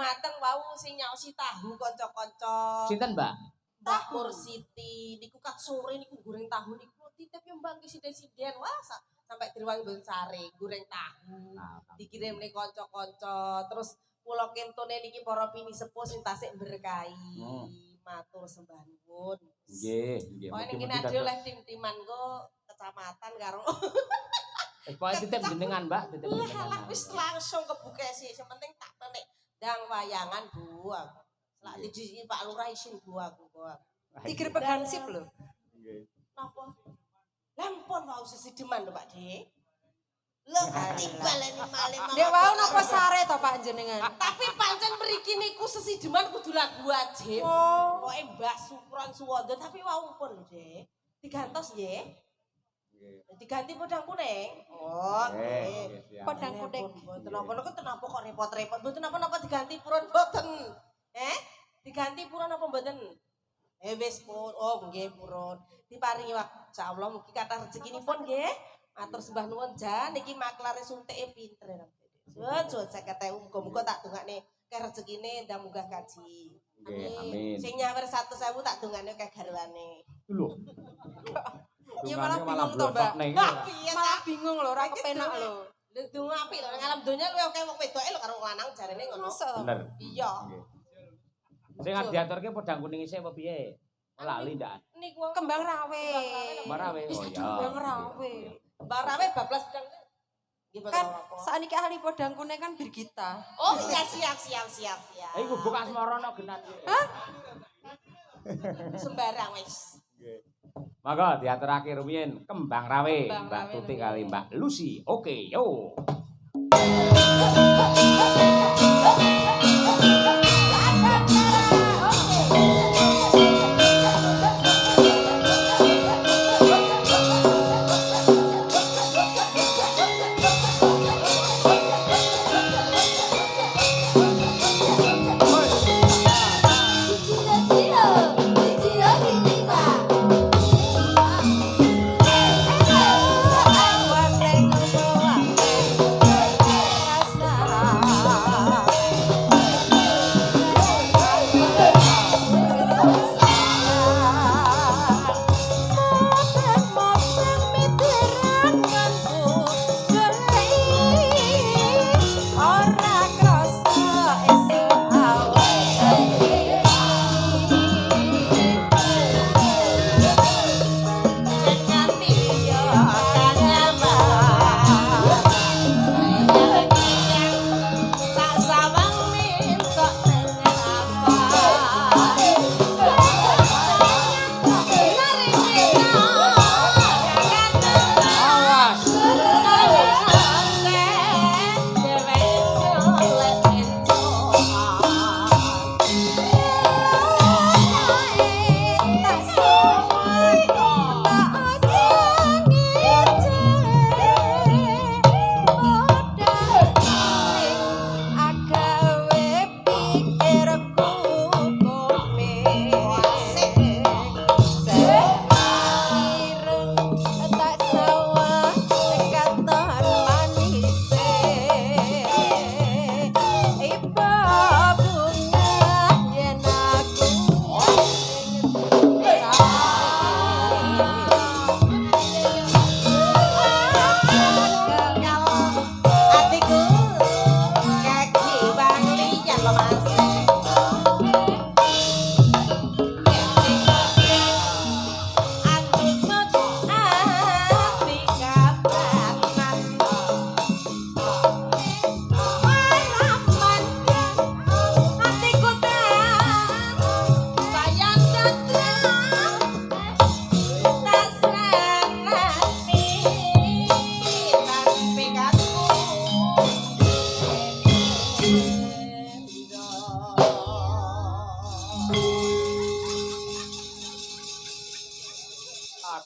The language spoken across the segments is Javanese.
mateng wau sing nyaosi tahu kanca-kanca. Sinten, Mbak? Mbak Pur Siti niku kat sore niku goreng tahu niku titip yo Mbak siden-siden. Wah, sampai diruwangi mboten sare, goreng tahu. Dikirimne kanca-kanca. Terus kula kentone niki para pini sepuh sing tasik berkahi. Matur sembah nuwun. Nggih, nggih. Oh ning kene ade oleh tim-timan go kecamatan karo Pokoke titip jenengan, Mbak, titip jenengan. Lah wis langsung kebuka sih, sing penting tak nek ndang wayangan Bu. Lak dijisi Pak Lurah isin Bu aku kok. Digrepek hansip lho. Nggih. Napa? Lampun wau sesideman lho Pak Dik. Lho dibaleni malih Dek wau napa sare to Pak jenengan? Tapi pancen mriki niku sesideman kudu lagu wajib. Oh. Pokoke Mbah Supron Suwondo tapi wau pun lho Dik. Digantos nggih. Diganti podang kuning. Oh, nggih. Podang kuning. Mboten napa kenapa kok repot-repot? Mboten napa-napa diganti purun mboten. Diganti purun apa mboten? Wis pun. Oh, nggih purun. Diparingi insyaallah mugi kathah rezekinipun nggih. Matur sembah nuwun jan niki maklare suntike pinter. Suwun 50.000 muga-muga tak dongakne keh rezekine ndang munggah kaji. Amin. Sing nyawer 100.000 tak dongakne keh garwane. Lho. Ya malah bingung to, Mbak. Malah bingung lho, ora kepenak lho. Lho donga apik lho ning alam donya luwih akeh wong wedoke lho karo lanang jarene ngono. Bener. Iya. Sing diaturke podang kuning isih apa piye? Lali ndak? Niku Kembang rawe. Kembang rawe. Oh ya. Kembang rawe. Kembang rawe bablas pedang. Kan sakniki ahli podang kuning kan Birgita. Oh iya siap. Iku gubuk asmara no genan. Hah? Sembarang wis. Nggih. Maka diaturake rumiyin kembang rawe Mbak Tuti kali Mbak Lucy. Oke, yo.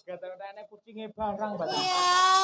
Kaget kucinge barang, Mbak. Iya.